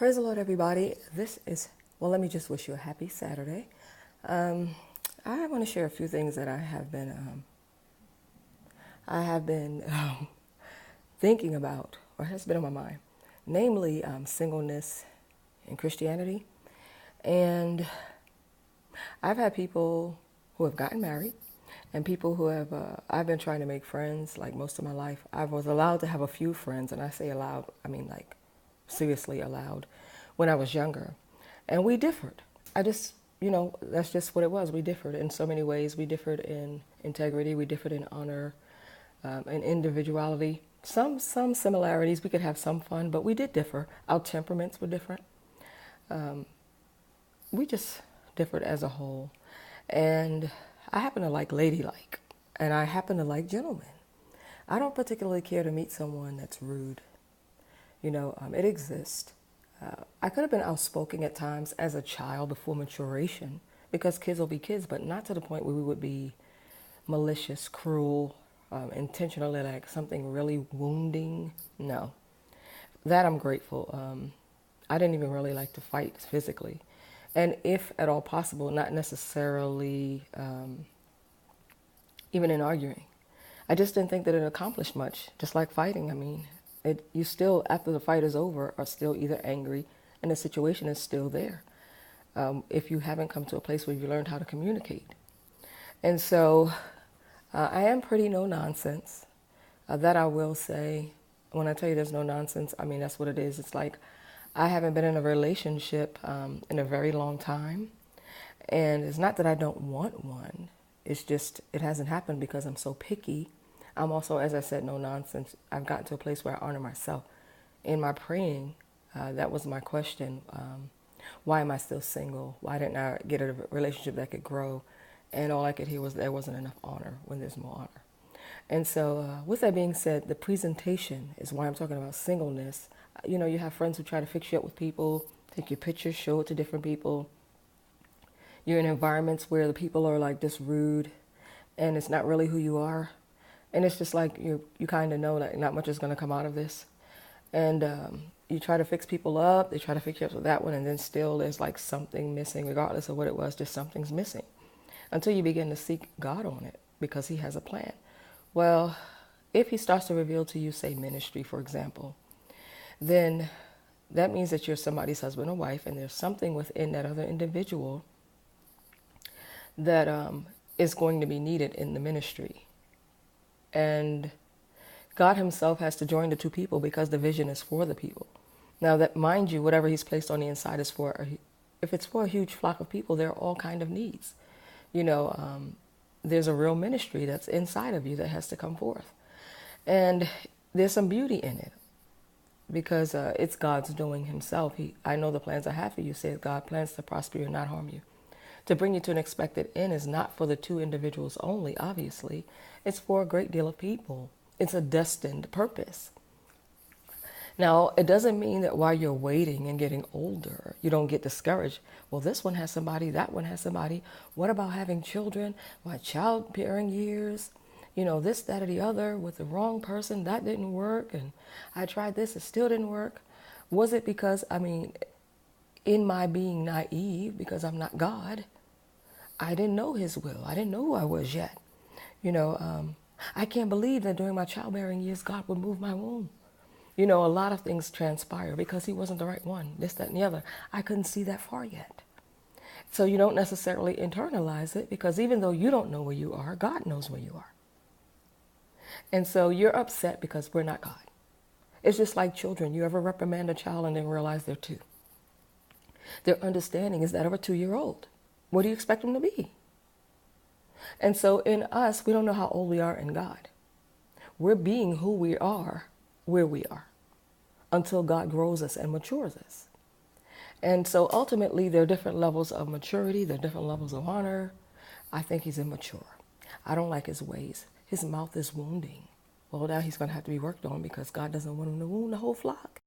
Praise the Lord, everybody. Let me just wish you a happy Saturday. I want to share a few things that I have been thinking about, or has been on my mind, namely singleness in Christianity. And I've had people who have gotten married and people who I've been trying to make friends like most of my life. I was allowed to have a few friends, and I say allowed, I mean like seriously allowed, when I was younger. And we differed. That's just what it was. We differed in so many ways. We differed in integrity, we differed in honor, in individuality. Some similarities, we could have some fun, but we did differ. Our temperaments were different. We just differed as a whole. And I happen to like ladylike, and I happen to like gentlemen. I don't particularly care to meet someone that's rude. It exists. I could have been outspoken at times as a child before maturation, because kids will be kids, but not to the point where we would be malicious, cruel, intentionally like something really wounding. No, that I'm grateful. I didn't even really like to fight physically. And if at all possible, not necessarily even in arguing. I just didn't think that it accomplished much, just like fighting. I mean, you still, after the fight is over, are still either angry and the situation is still there, if you haven't come to a place where you learned how to communicate. And so I am pretty no nonsense. That I will say. When I tell you there's no nonsense, I mean, that's what it is. It's like I haven't been in a relationship in a very long time. And it's not that I don't want one. It's just it hasn't happened because I'm so picky. I'm also, as I said, no nonsense. I've gotten to a place where I honor myself. In my praying, that was my question. Why am I still single? Why didn't I get a relationship that could grow? And all I could hear was there wasn't enough honor when there's more honor. And so with that being said, the presentation is why I'm talking about singleness. You have friends who try to fix you up with people, take your pictures, show it to different people. You're in environments where the people are like this rude and it's not really who you are. And it's just like you kind of know that not much is going to come out of this. And you try to fix people up, they try to fix you up with that one, and then still there's like something missing, regardless of what it was, just something's missing. Until you begin to seek God on it, because he has a plan. Well, if he starts to reveal to you, say, ministry, for example, then that means that you're somebody's husband or wife, and there's something within that other individual that is going to be needed in the ministry. And God himself has to join the two people because the vision is for the people. Now, that, mind you, whatever he's placed on the inside is for, if it's for a huge flock of people, there are all kind of needs. There's a real ministry that's inside of you that has to come forth. And there's some beauty in it because it's God's doing himself. I know the plans I have for you, says God, plans to prosper you and not harm you. To bring you to an expected end is not for the two individuals only, obviously. It's for a great deal of people. It's a destined purpose. Now, it doesn't mean that while you're waiting and getting older, you don't get discouraged. Well, this one has somebody, that one has somebody. What about having children? My childbearing years, this, that, or the other with the wrong person, that didn't work. And I tried this, it still didn't work. Was it because, in my being naive, because I'm not God, I didn't know his will. I didn't know who I was yet. I can't believe that during my childbearing years, God would move my womb. A lot of things transpire because he wasn't the right one, this, that, and the other. I couldn't see that far yet. So you don't necessarily internalize it because even though you don't know where you are, God knows where you are. And so you're upset because we're not God. It's just like children. You ever reprimand a child and then realize they're two? Their understanding is that of a 2-year-old. What do you expect them to be? And so in us, we don't know how old we are in God. We're being who we are, where we are, until God grows us and matures us. And so ultimately, there are different levels of maturity. There are different levels of honor. I think he's immature. I don't like his ways. His mouth is wounding. Well, now he's going to have to be worked on because God doesn't want him to wound the whole flock.